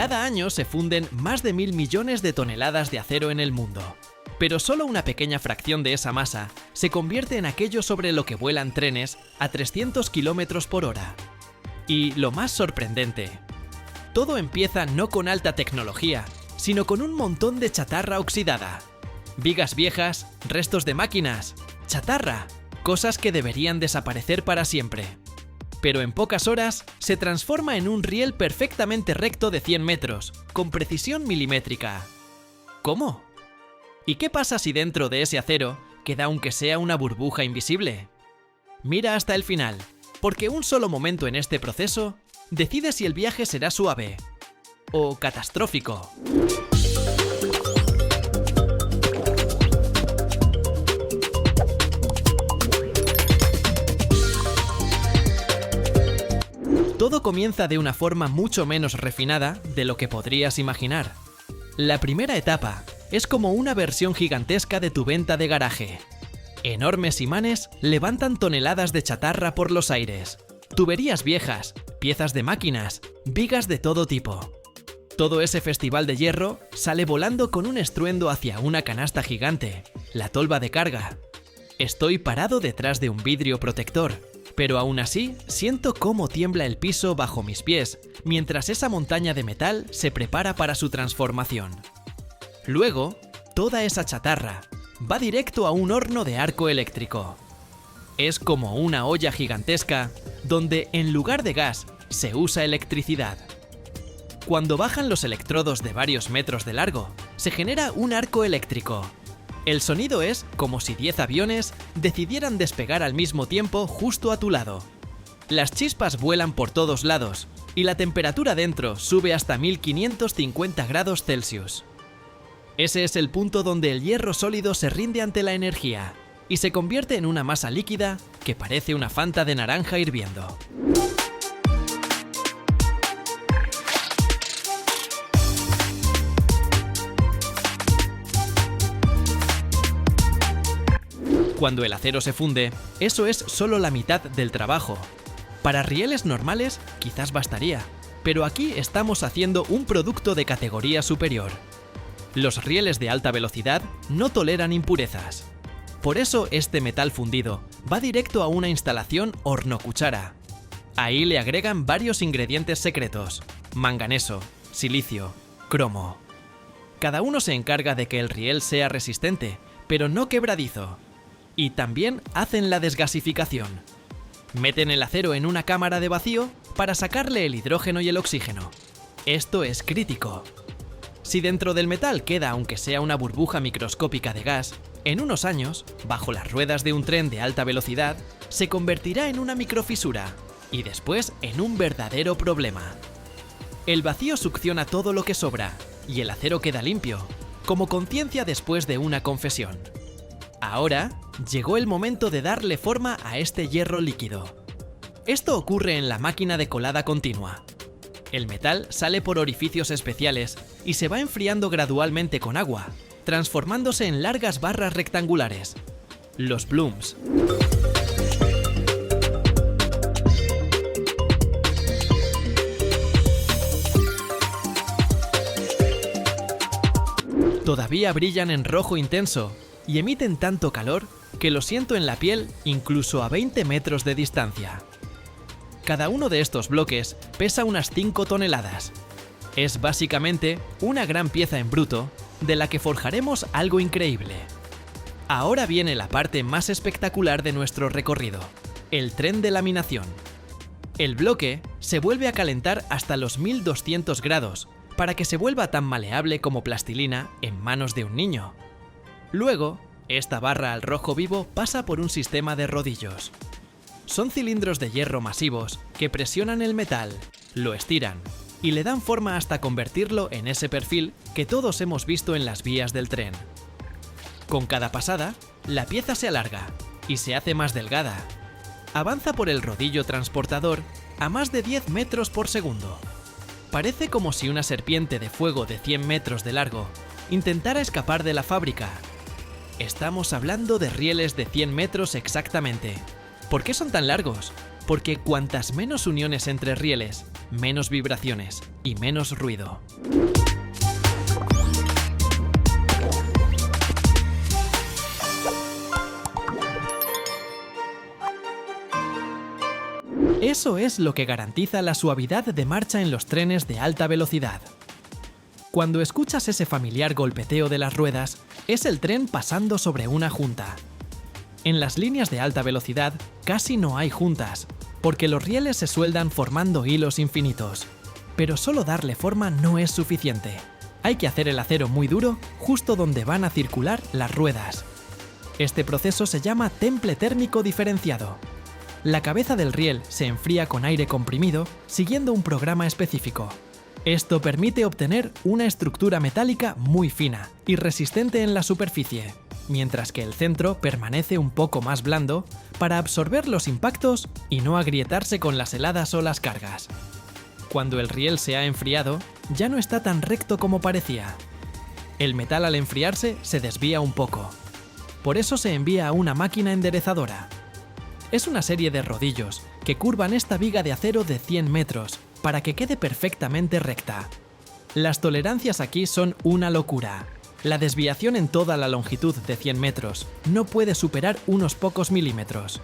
Cada año se funden más de 1.000 millones de toneladas de acero en el mundo. Pero solo una pequeña fracción de esa masa se convierte en aquello sobre lo que vuelan trenes a 300 km por hora. Y lo más sorprendente, todo empieza no con alta tecnología, sino con un montón de chatarra oxidada. Vigas viejas, restos de máquinas, chatarra, cosas que deberían desaparecer para siempre. Pero en pocas horas se transforma en un riel perfectamente recto de 100 metros, con precisión milimétrica. ¿Cómo? ¿Y qué pasa si dentro de ese acero queda aunque sea una burbuja invisible? Mira hasta el final, porque un solo momento en este proceso decide si el viaje será suave o catastrófico. Todo comienza de una forma mucho menos refinada de lo que podrías imaginar. La primera etapa es como una versión gigantesca de tu venta de garaje. Enormes imanes levantan toneladas de chatarra por los aires. Tuberías viejas, piezas de máquinas, vigas de todo tipo. Todo ese festival de hierro sale volando con un estruendo hacia una canasta gigante, la tolva de carga. Estoy parado detrás de un vidrio protector, pero aún así siento cómo tiembla el piso bajo mis pies mientras esa montaña de metal se prepara para su transformación. Luego, toda esa chatarra va directo a un horno de arco eléctrico. Es como una olla gigantesca donde en lugar de gas se usa electricidad. Cuando bajan los electrodos de varios metros de largo, se genera un arco eléctrico. El sonido es como si 10 aviones decidieran despegar al mismo tiempo justo a tu lado. Las chispas vuelan por todos lados y la temperatura dentro sube hasta 1550 grados Celsius. Ese es el punto donde el hierro sólido se rinde ante la energía y se convierte en una masa líquida que parece una Fanta de naranja hirviendo. Cuando el acero se funde, eso es solo la mitad del trabajo. Para rieles normales quizás bastaría, pero aquí estamos haciendo un producto de categoría superior. Los rieles de alta velocidad no toleran impurezas. Por eso este metal fundido va directo a una instalación horno-cuchara. Ahí le agregan varios ingredientes secretos: manganeso, silicio, cromo. Cada uno se encarga de que el riel sea resistente, pero no quebradizo. Y también hacen la desgasificación. Meten el acero en una cámara de vacío para sacarle el hidrógeno y el oxígeno. Esto es crítico. Si dentro del metal queda aunque sea una burbuja microscópica de gas, en unos años, bajo las ruedas de un tren de alta velocidad, se convertirá en una microfisura y después en un verdadero problema. El vacío succiona todo lo que sobra y el acero queda limpio, como conciencia después de una confesión. Ahora llegó el momento de darle forma a este hierro líquido. Esto ocurre en la máquina de colada continua. El metal sale por orificios especiales y se va enfriando gradualmente con agua, transformándose en largas barras rectangulares, los blooms. Todavía brillan en rojo intenso y emiten tanto calor que lo siento en la piel incluso a 20 metros de distancia. Cada uno de estos bloques pesa unas 5 toneladas. Es básicamente una gran pieza en bruto de la que forjaremos algo increíble. Ahora viene la parte más espectacular de nuestro recorrido, el tren de laminación. El bloque se vuelve a calentar hasta los 1200 grados para que se vuelva tan maleable como plastilina en manos de un niño. Luego, esta barra al rojo vivo pasa por un sistema de rodillos. Son cilindros de hierro masivos que presionan el metal, lo estiran y le dan forma hasta convertirlo en ese perfil que todos hemos visto en las vías del tren. Con cada pasada, la pieza se alarga y se hace más delgada. Avanza por el rodillo transportador a más de 10 metros por segundo. Parece como si una serpiente de fuego de 100 metros de largo intentara escapar de la fábrica. Estamos hablando de rieles de 100 metros exactamente. ¿Por qué son tan largos? Porque cuantas menos uniones entre rieles, menos vibraciones y menos ruido. Eso es lo que garantiza la suavidad de marcha en los trenes de alta velocidad. Cuando escuchas ese familiar golpeteo de las ruedas, es el tren pasando sobre una junta. En las líneas de alta velocidad casi no hay juntas, porque los rieles se sueldan formando hilos infinitos. Pero solo darle forma no es suficiente. Hay que hacer el acero muy duro justo donde van a circular las ruedas. Este proceso se llama temple térmico diferenciado. La cabeza del riel se enfría con aire comprimido siguiendo un programa específico. Esto permite obtener una estructura metálica muy fina y resistente en la superficie, mientras que el centro permanece un poco más blando para absorber los impactos y no agrietarse con las heladas o las cargas. Cuando el riel se ha enfriado, ya no está tan recto como parecía. El metal al enfriarse se desvía un poco. Por eso se envía a una máquina enderezadora. Es una serie de rodillos que curvan esta viga de acero de 100 metros para que quede perfectamente recta. Las tolerancias aquí son una locura. La desviación en toda la longitud de 100 metros no puede superar unos pocos milímetros.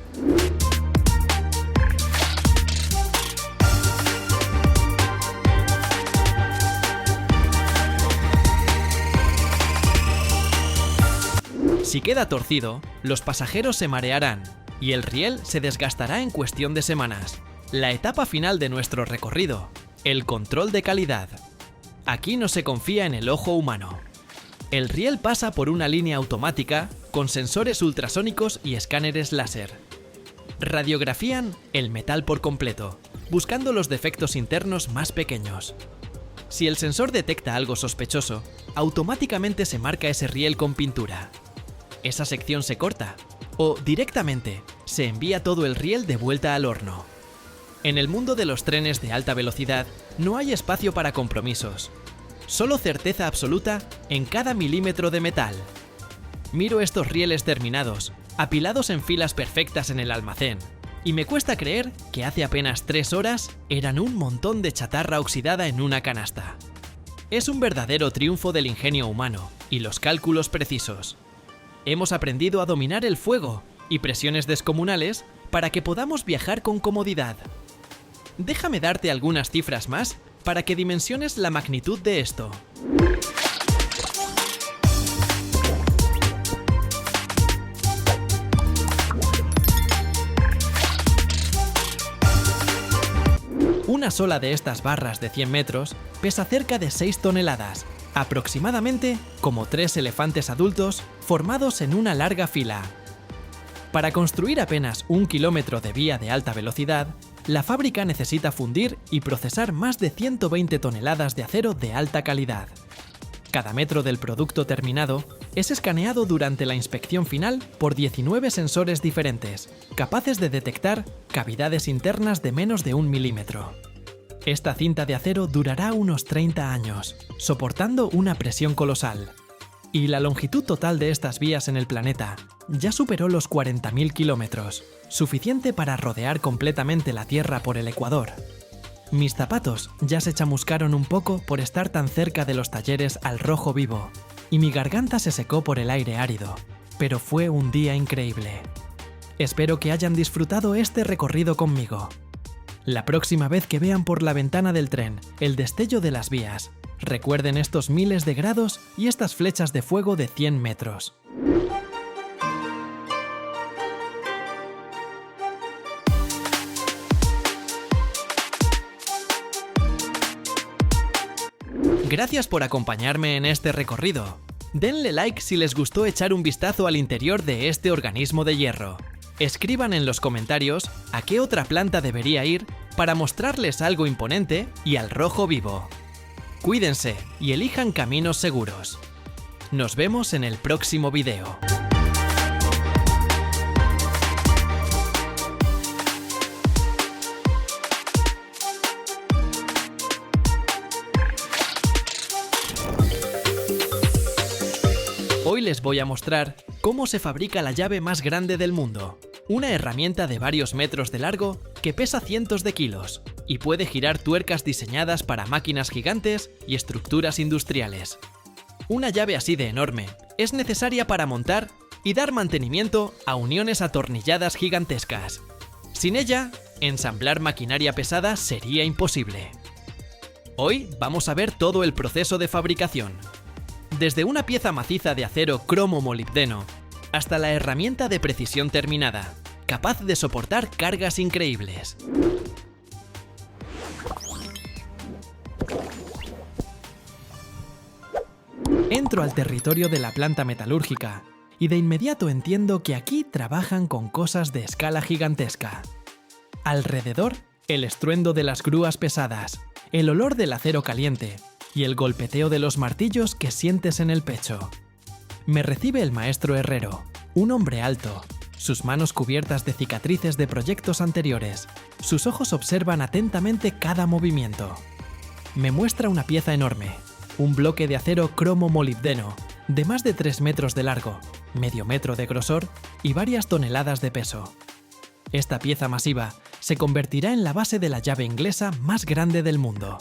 Si queda torcido, los pasajeros se marearán y el riel se desgastará en cuestión de semanas. La etapa final de nuestro recorrido, el control de calidad. Aquí no se confía en el ojo humano. El riel pasa por una línea automática con sensores ultrasónicos y escáneres láser. Radiografían el metal por completo, buscando los defectos internos más pequeños. Si el sensor detecta algo sospechoso, automáticamente se marca ese riel con pintura. Esa sección se corta o directamente se envía todo el riel de vuelta al horno. En el mundo de los trenes de alta velocidad no hay espacio para compromisos. Solo certeza absoluta en cada milímetro de metal. Miro estos rieles terminados, apilados en filas perfectas en el almacén, y me cuesta creer que hace apenas 3 horas eran un montón de chatarra oxidada en una canasta. Es un verdadero triunfo del ingenio humano y los cálculos precisos. Hemos aprendido a dominar el fuego y presiones descomunales para que podamos viajar con comodidad. Déjame darte algunas cifras más para que dimensiones la magnitud de esto. Una sola de estas barras de 100 metros pesa cerca de 6 toneladas, aproximadamente como 3 elefantes adultos formados en una larga fila. Para construir apenas 1 kilómetro de vía de alta velocidad, la fábrica necesita fundir y procesar más de 120 toneladas de acero de alta calidad. Cada metro del producto terminado es escaneado durante la inspección final por 19 sensores diferentes, capaces de detectar cavidades internas de menos de 1 milímetro. Esta cinta de acero durará unos 30 años, soportando una presión colosal. Y la longitud total de estas vías en el planeta ya superó los 40.000 kilómetros, suficiente para rodear completamente la Tierra por el Ecuador. Mis zapatos ya se chamuscaron un poco por estar tan cerca de los talleres al rojo vivo, y mi garganta se secó por el aire árido, pero fue un día increíble. Espero que hayan disfrutado este recorrido conmigo. La próxima vez que vean por la ventana del tren el destello de las vías, recuerden estos miles de grados y estas flechas de fuego de 100 metros. Gracias por acompañarme en este recorrido. Denle like si les gustó echar un vistazo al interior de este organismo de hierro. Escriban en los comentarios a qué otra planta debería ir para mostrarles algo imponente y al rojo vivo. Cuídense y elijan caminos seguros. Nos vemos en el próximo video. Hoy les voy a mostrar cómo se fabrica la llave más grande del mundo. Una herramienta de varios metros de largo que pesa cientos de kilos y puede girar tuercas diseñadas para máquinas gigantes y estructuras industriales. Una llave así de enorme es necesaria para montar y dar mantenimiento a uniones atornilladas gigantescas. Sin ella, ensamblar maquinaria pesada sería imposible. Hoy vamos a ver todo el proceso de fabricación. Desde una pieza maciza de acero cromo-molibdeno hasta la herramienta de precisión terminada, capaz de soportar cargas increíbles. Entro al territorio de la planta metalúrgica y de inmediato entiendo que aquí trabajan con cosas de escala gigantesca. Alrededor, el estruendo de las grúas pesadas, el olor del acero caliente y el golpeteo de los martillos que sientes en el pecho. Me recibe el maestro herrero, un hombre alto, sus manos cubiertas de cicatrices de proyectos anteriores. Sus ojos observan atentamente cada movimiento. Me muestra una pieza enorme, un bloque de acero cromo-molibdeno de más de 3 metros de largo, medio metro de grosor y varias toneladas de peso. Esta pieza masiva se convertirá en la base de la llave inglesa más grande del mundo.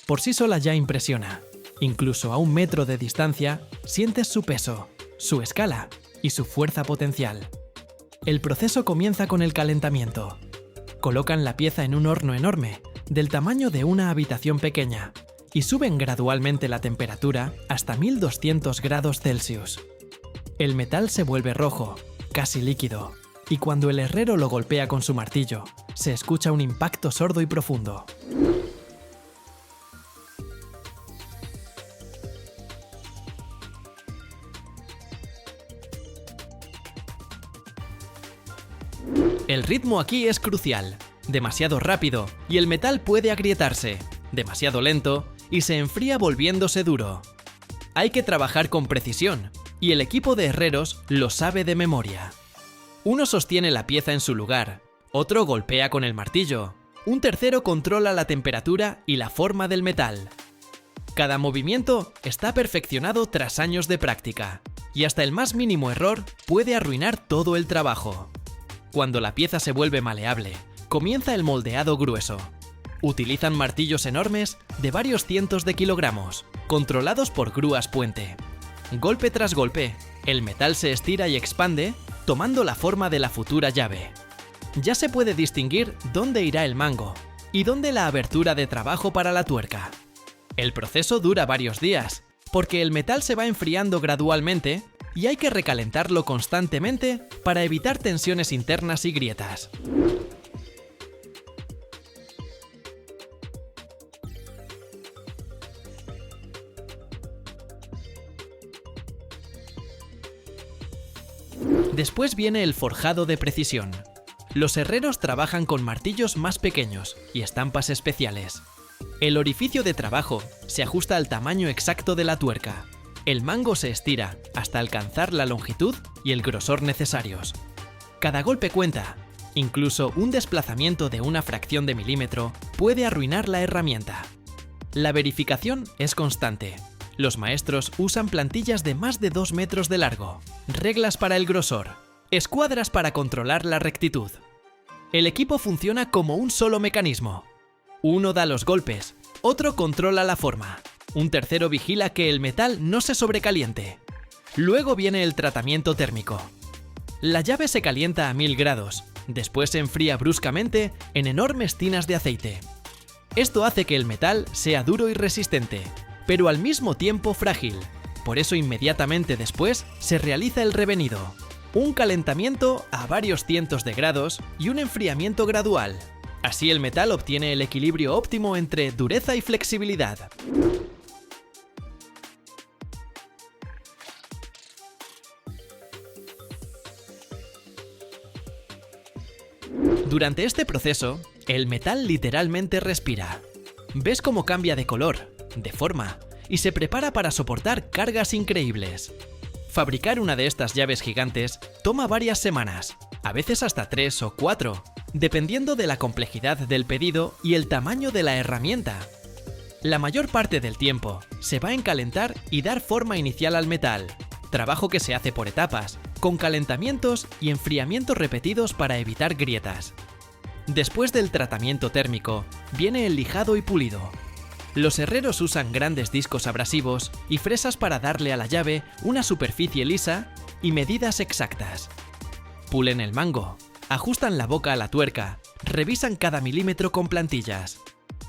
Por sí sola ya impresiona. Incluso a 1 metro de distancia, sientes su peso, su escala y su fuerza potencial. El proceso comienza con el calentamiento. Colocan la pieza en un horno enorme, del tamaño de una habitación pequeña, y suben gradualmente la temperatura hasta 1200 grados Celsius. El metal se vuelve rojo, casi líquido, y cuando el herrero lo golpea con su martillo, se escucha un impacto sordo y profundo. El ritmo aquí es crucial. Demasiado rápido y el metal puede agrietarse. Demasiado lento y se enfría volviéndose duro. Hay que trabajar con precisión y el equipo de herreros lo sabe de memoria. Uno sostiene la pieza en su lugar, otro golpea con el martillo, un tercero controla la temperatura y la forma del metal. Cada movimiento está perfeccionado tras años de práctica y hasta el más mínimo error puede arruinar todo el trabajo. Cuando la pieza se vuelve maleable, comienza el moldeado grueso. Utilizan martillos enormes de varios cientos de kilogramos, controlados por grúas puente. Golpe tras golpe, el metal se estira y expande, tomando la forma de la futura llave. Ya se puede distinguir dónde irá el mango y dónde la abertura de trabajo para la tuerca. El proceso dura varios días, porque el metal se va enfriando gradualmente y hay que recalentarlo constantemente para evitar tensiones internas y grietas. Después viene el forjado de precisión. Los herreros trabajan con martillos más pequeños y estampas especiales. El orificio de trabajo se ajusta al tamaño exacto de la tuerca. El mango se estira hasta alcanzar la longitud y el grosor necesarios. Cada golpe cuenta. Incluso un desplazamiento de una fracción de milímetro puede arruinar la herramienta. La verificación es constante. Los maestros usan plantillas de más de 2 metros de largo, reglas para el grosor, escuadras para controlar la rectitud. El equipo funciona como un solo mecanismo. Uno da los golpes, otro controla la forma, un tercero vigila que el metal no se sobrecaliente. Luego viene el tratamiento térmico. La llave se calienta a 1000 grados, después se enfría bruscamente en enormes tinas de aceite. Esto hace que el metal sea duro y resistente, pero al mismo tiempo frágil. Por eso inmediatamente después se realiza el revenido, un calentamiento a varios cientos de grados y un enfriamiento gradual. Así el metal obtiene el equilibrio óptimo entre dureza y flexibilidad. Durante este proceso, el metal literalmente respira. Ves cómo cambia de color, de forma, y se prepara para soportar cargas increíbles. Fabricar una de estas llaves gigantes toma varias semanas, a veces hasta 3 o 4, dependiendo de la complejidad del pedido y el tamaño de la herramienta. La mayor parte del tiempo se va en calentar y dar forma inicial al metal, trabajo que se hace por etapas, con calentamientos y enfriamientos repetidos para evitar grietas. Después del tratamiento térmico, viene el lijado y pulido. Los herreros usan grandes discos abrasivos y fresas para darle a la llave una superficie lisa y medidas exactas. Pulen el mango, ajustan la boca a la tuerca, revisan cada milímetro con plantillas.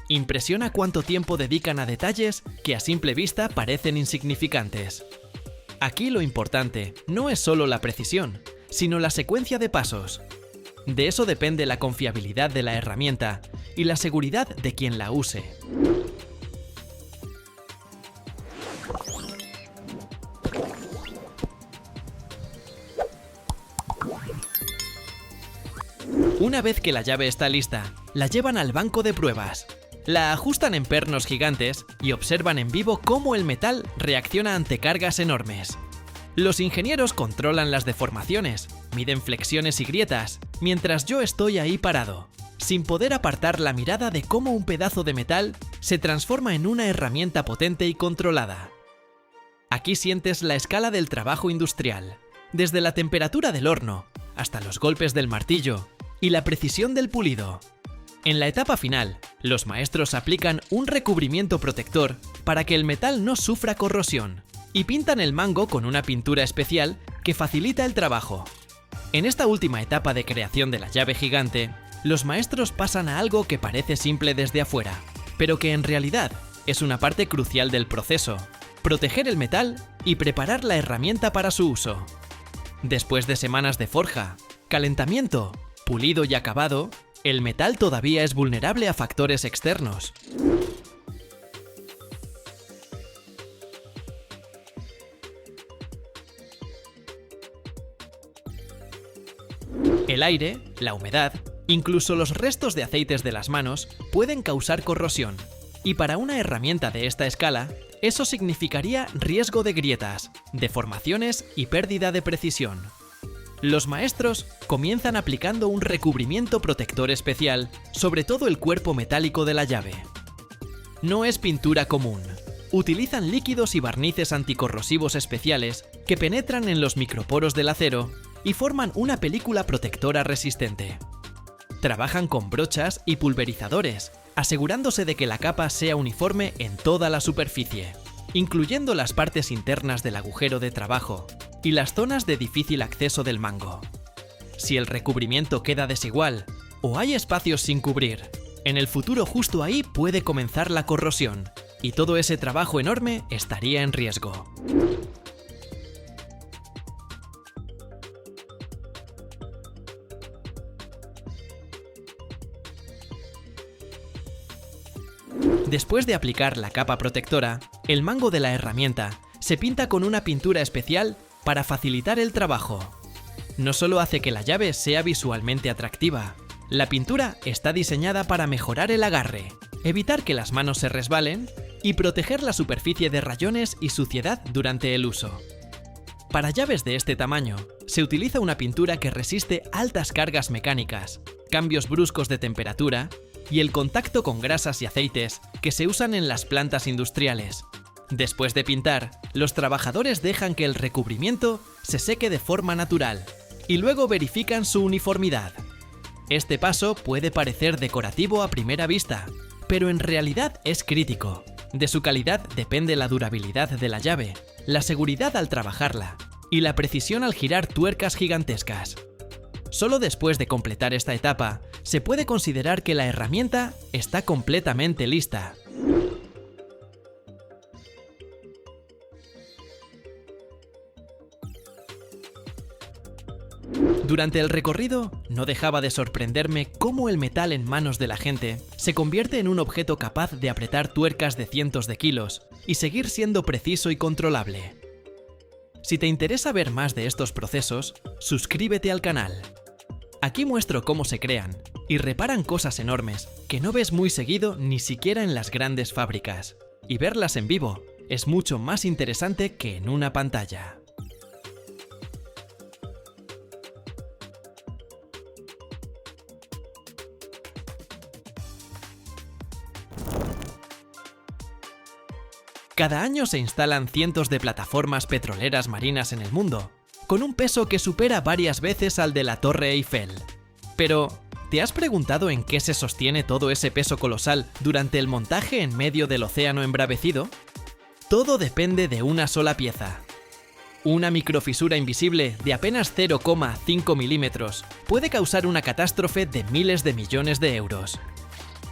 Impresiona cuánto tiempo dedican a detalles que a simple vista parecen insignificantes. Aquí lo importante no es solo la precisión, sino la secuencia de pasos. De eso depende la confiabilidad de la herramienta y la seguridad de quien la use. Una vez que la llave está lista, la llevan al banco de pruebas. La ajustan en pernos gigantes y observan en vivo cómo el metal reacciona ante cargas enormes. Los ingenieros controlan las deformaciones, miden flexiones y grietas, mientras yo estoy ahí parado, sin poder apartar la mirada de cómo un pedazo de metal se transforma en una herramienta potente y controlada. Aquí sientes la escala del trabajo industrial, desde la temperatura del horno hasta los golpes del martillo y la precisión del pulido. En la etapa final, los maestros aplican un recubrimiento protector para que el metal no sufra corrosión y pintan el mango con una pintura especial que facilita el trabajo. En esta última etapa de creación de la llave gigante, los maestros pasan a algo que parece simple desde afuera, pero que en realidad es una parte crucial del proceso: proteger el metal y preparar la herramienta para su uso. Después de semanas de forja, calentamiento, pulido y acabado, el metal todavía es vulnerable a factores externos. El aire, la humedad, incluso los restos de aceites de las manos pueden causar corrosión, y para una herramienta de esta escala, eso significaría riesgo de grietas, deformaciones y pérdida de precisión. Los maestros comienzan aplicando un recubrimiento protector especial sobre todo el cuerpo metálico de la llave. No es pintura común. Utilizan líquidos y barnices anticorrosivos especiales que penetran en los microporos del acero y forman una película protectora resistente. Trabajan con brochas y pulverizadores, asegurándose de que la capa sea uniforme en toda la superficie, incluyendo las partes internas del agujero de trabajo y las zonas de difícil acceso del mango. Si el recubrimiento queda desigual o hay espacios sin cubrir, en el futuro justo ahí puede comenzar la corrosión y todo ese trabajo enorme estaría en riesgo. Después de aplicar la capa protectora, el mango de la herramienta se pinta con una pintura especial para facilitar el trabajo. No solo hace que la llave sea visualmente atractiva, la pintura está diseñada para mejorar el agarre, evitar que las manos se resbalen y proteger la superficie de rayones y suciedad durante el uso. Para llaves de este tamaño, se utiliza una pintura que resiste altas cargas mecánicas, cambios bruscos de temperatura y el contacto con grasas y aceites que se usan en las plantas industriales. Después de pintar, los trabajadores dejan que el recubrimiento se seque de forma natural y luego verifican su uniformidad. Este paso puede parecer decorativo a primera vista, pero en realidad es crítico. De su calidad depende la durabilidad de la llave, la seguridad al trabajarla y la precisión al girar tuercas gigantescas. Solo después de completar esta etapa, se puede considerar que la herramienta está completamente lista. Durante el recorrido, no dejaba de sorprenderme cómo el metal en manos de la gente se convierte en un objeto capaz de apretar tuercas de cientos de kilos y seguir siendo preciso y controlable. Si te interesa ver más de estos procesos, suscríbete al canal. Aquí muestro cómo se crean y reparan cosas enormes que no ves muy seguido ni siquiera en las grandes fábricas, y verlas en vivo es mucho más interesante que en una pantalla. Cada año se instalan cientos de plataformas petroleras marinas en el mundo, con un peso que supera varias veces al de la Torre Eiffel. Pero, ¿te has preguntado en qué se sostiene todo ese peso colosal durante el montaje en medio del océano embravecido? Todo depende de una sola pieza. Una microfisura invisible de apenas 0,5 milímetros puede causar una catástrofe de miles de millones de euros.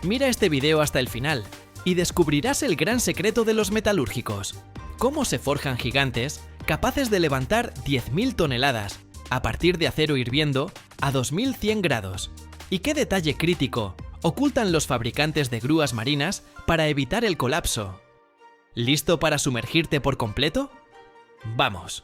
Mira este video hasta el final y descubrirás el gran secreto de los metalúrgicos: cómo se forjan gigantes capaces de levantar 10.000 toneladas a partir de acero hirviendo a 2100 grados. ¿Y qué detalle crítico ocultan los fabricantes de grúas marinas para evitar el colapso? ¿Listo para sumergirte por completo? ¡Vamos!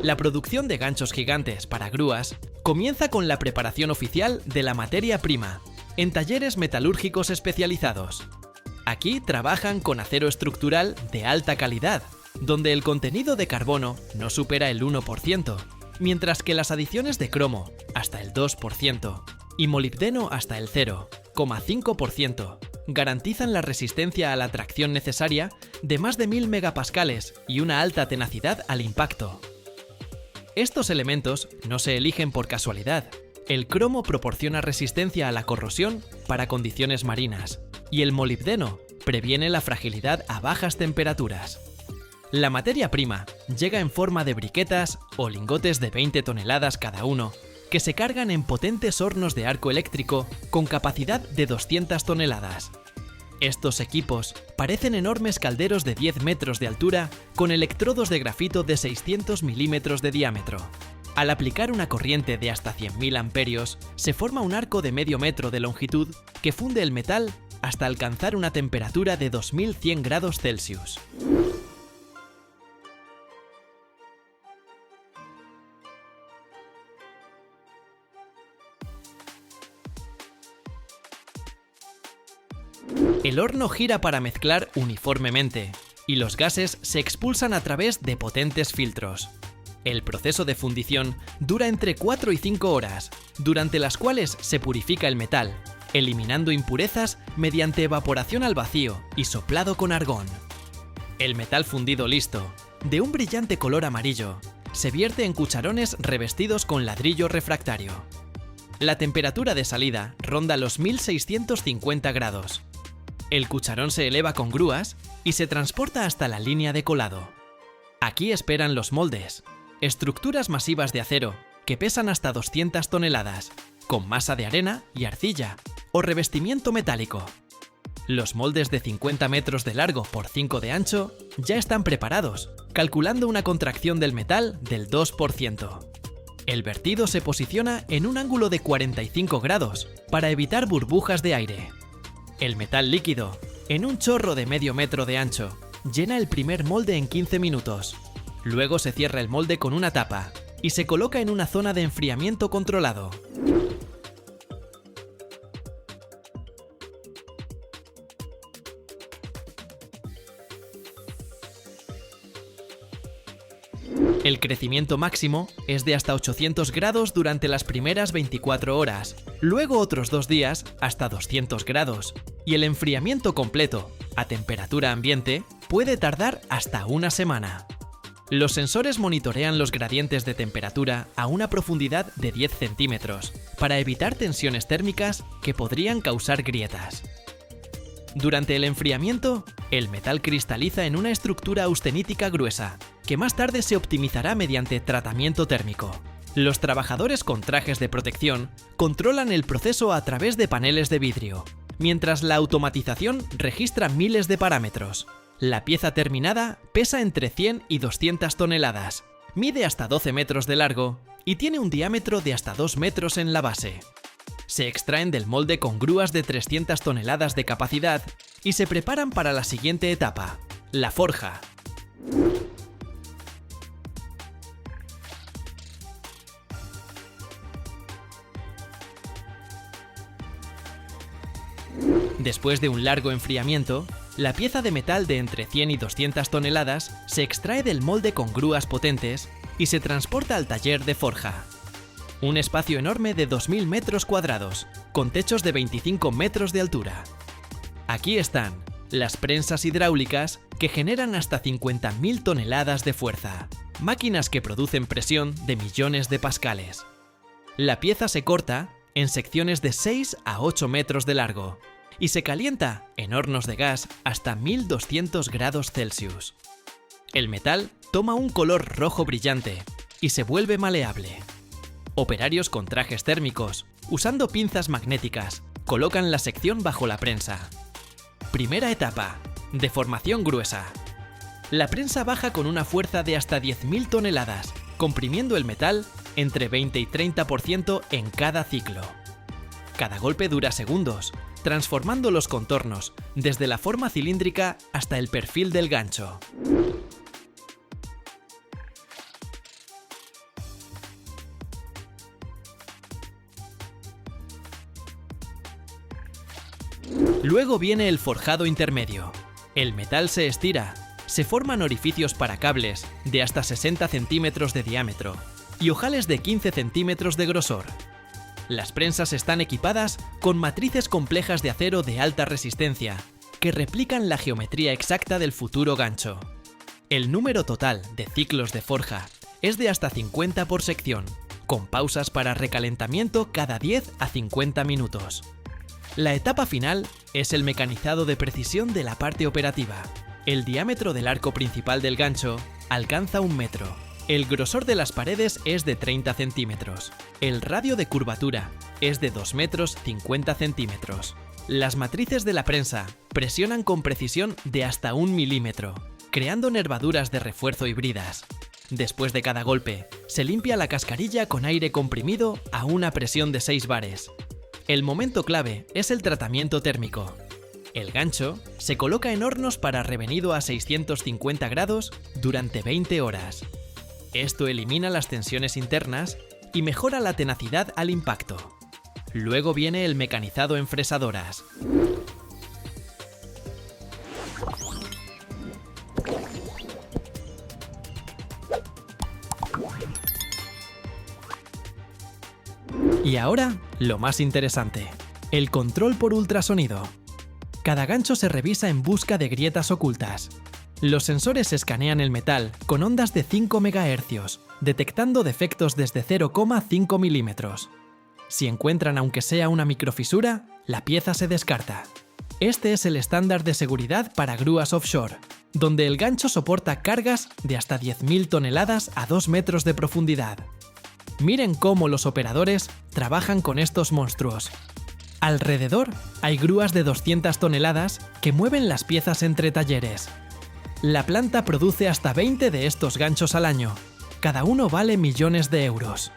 La producción de ganchos gigantes para grúas comienza con la preparación oficial de la materia prima, en talleres metalúrgicos especializados. Aquí trabajan con acero estructural de alta calidad, donde el contenido de carbono no supera el 1%, mientras que las adiciones de cromo hasta el 2% y molibdeno hasta el 0,5% garantizan la resistencia a la tracción necesaria de más de 1000 megapascales y una alta tenacidad al impacto. Estos elementos no se eligen por casualidad. El cromo proporciona resistencia a la corrosión para condiciones marinas, y el molibdeno previene la fragilidad a bajas temperaturas. La materia prima llega en forma de briquetas o lingotes de 20 toneladas cada uno, que se cargan en potentes hornos de arco eléctrico con capacidad de 200 toneladas. Estos equipos parecen enormes calderos de 10 metros de altura con electrodos de grafito de 600 milímetros de diámetro. Al aplicar una corriente de hasta 100.000 amperios, se forma un arco de medio metro de longitud que funde el metal hasta alcanzar una temperatura de 2100 grados Celsius. El horno gira para mezclar uniformemente, y los gases se expulsan a través de potentes filtros. El proceso de fundición dura entre 4 y 5 horas, durante las cuales se purifica el metal, eliminando impurezas mediante evaporación al vacío y soplado con argón. El metal fundido listo, de un brillante color amarillo, se vierte en cucharones revestidos con ladrillo refractario. La temperatura de salida ronda los 1650 grados. El cucharón se eleva con grúas y se transporta hasta la línea de colado. Aquí esperan los moldes, estructuras masivas de acero que pesan hasta 200 toneladas, con masa de arena y arcilla o revestimiento metálico. Los moldes de 50 metros de largo por 5 de ancho ya están preparados, calculando una contracción del metal del 2%. El vertido se posiciona en un ángulo de 45 grados para evitar burbujas de aire. El metal líquido, en un chorro de medio metro de ancho, llena el primer molde en 15 minutos. Luego se cierra el molde con una tapa y se coloca en una zona de enfriamiento controlado. El crecimiento máximo es de hasta 800 grados durante las primeras 24 horas, luego otros 2 días hasta 200 grados, y el enfriamiento completo, a temperatura ambiente, puede tardar hasta una semana. Los sensores monitorean los gradientes de temperatura a una profundidad de 10 centímetros, para evitar tensiones térmicas que podrían causar grietas. Durante el enfriamiento, el metal cristaliza en una estructura austenítica gruesa, que más tarde se optimizará mediante tratamiento térmico. Los trabajadores con trajes de protección controlan el proceso a través de paneles de vidrio, mientras la automatización registra miles de parámetros. La pieza terminada pesa entre 100 y 200 toneladas, mide hasta 12 metros de largo y tiene un diámetro de hasta 2 metros en la base. Se extraen del molde con grúas de 300 toneladas de capacidad y se preparan para la siguiente etapa, la forja. Después de un largo enfriamiento, la pieza de metal de entre 100 y 200 toneladas se extrae del molde con grúas potentes y se transporta al taller de forja. Un espacio enorme de 2.000 metros cuadrados, con techos de 25 metros de altura. Aquí están las prensas hidráulicas que generan hasta 50.000 toneladas de fuerza, máquinas que producen presión de millones de pascales. La pieza se corta en secciones de 6 a 8 metros de largo y se calienta en hornos de gas hasta 1200 grados Celsius. El metal toma un color rojo brillante y se vuelve maleable. Operarios con trajes térmicos, usando pinzas magnéticas, colocan la sección bajo la prensa. Primera etapa: deformación gruesa. La prensa baja con una fuerza de hasta 10.000 toneladas, comprimiendo el metal entre 20 y 30% en cada ciclo. Cada golpe dura segundos, transformando los contornos desde la forma cilíndrica hasta el perfil del gancho. Luego viene el forjado intermedio. El metal se estira, se forman orificios para cables de hasta 60 centímetros de diámetro y ojales de 15 centímetros de grosor. Las prensas están equipadas con matrices complejas de acero de alta resistencia que replican la geometría exacta del futuro gancho. El número total de ciclos de forja es de hasta 50 por sección, con pausas para recalentamiento cada 10 a 50 minutos. La etapa final es el mecanizado de precisión de la parte operativa. El diámetro del arco principal del gancho alcanza 1 metro. El grosor de las paredes es de 30 centímetros. El radio de curvatura es de 2 metros 50 centímetros. Las matrices de la prensa presionan con precisión de hasta 1 milímetro, creando nervaduras de refuerzo híbridas. Después de cada golpe, se limpia la cascarilla con aire comprimido a una presión de 6 bares. El momento clave es el tratamiento térmico. El gancho se coloca en hornos para revenido a 650 grados durante 20 horas. Esto elimina las tensiones internas y mejora la tenacidad al impacto. Luego viene el mecanizado en fresadoras. Y ahora, lo más interesante, el control por ultrasonido. Cada gancho se revisa en busca de grietas ocultas. Los sensores escanean el metal con ondas de 5 MHz, detectando defectos desde 0,5 milímetros. Si encuentran aunque sea una microfisura, la pieza se descarta. Este es el estándar de seguridad para grúas offshore, donde el gancho soporta cargas de hasta 10.000 toneladas a 2 metros de profundidad. Miren cómo los operadores trabajan con estos monstruos. Alrededor hay grúas de 200 toneladas que mueven las piezas entre talleres. La planta produce hasta 20 de estos ganchos al año. Cada uno vale millones de euros.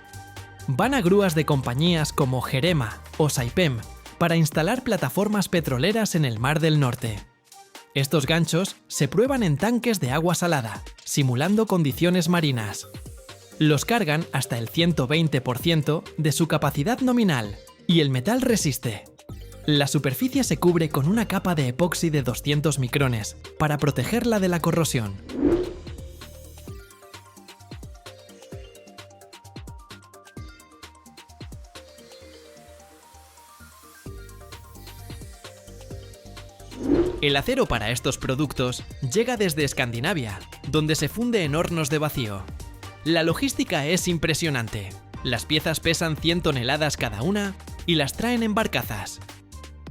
Van a grúas de compañías como Gerema o Saipem para instalar plataformas petroleras en el Mar del Norte. Estos ganchos se prueban en tanques de agua salada, simulando condiciones marinas. Los cargan hasta el 120% de su capacidad nominal y el metal resiste. La superficie se cubre con una capa de epoxi de 200 micrones para protegerla de la corrosión. El acero para estos productos llega desde Escandinavia, donde se funde en hornos de vacío. La logística es impresionante. Las piezas pesan 100 toneladas cada una y las traen en barcazas.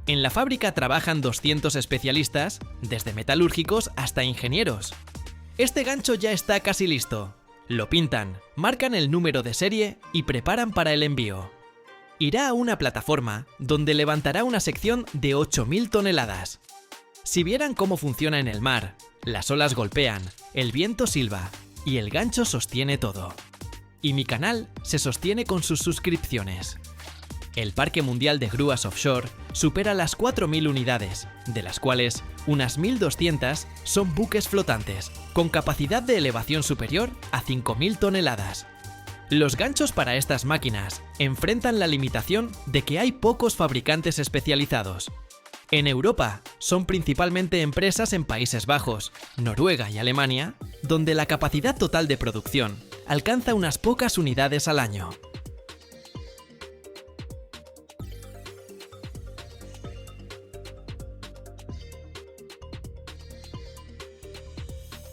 En la fábrica trabajan 200 especialistas, desde metalúrgicos hasta ingenieros. Este gancho ya está casi listo. Lo pintan, marcan el número de serie y preparan para el envío. Irá a una plataforma donde levantará una sección de 8.000 toneladas. Si vieran cómo funciona en el mar, las olas golpean, el viento silba y el gancho sostiene todo. Y mi canal se sostiene con sus suscripciones. El parque mundial de grúas offshore supera las 4.000 unidades, de las cuales unas 1.200 son buques flotantes, con capacidad de elevación superior a 5.000 toneladas. Los ganchos para estas máquinas enfrentan la limitación de que hay pocos fabricantes especializados. En Europa son principalmente empresas en Países Bajos, Noruega y Alemania, donde la capacidad total de producción alcanza unas pocas unidades al año.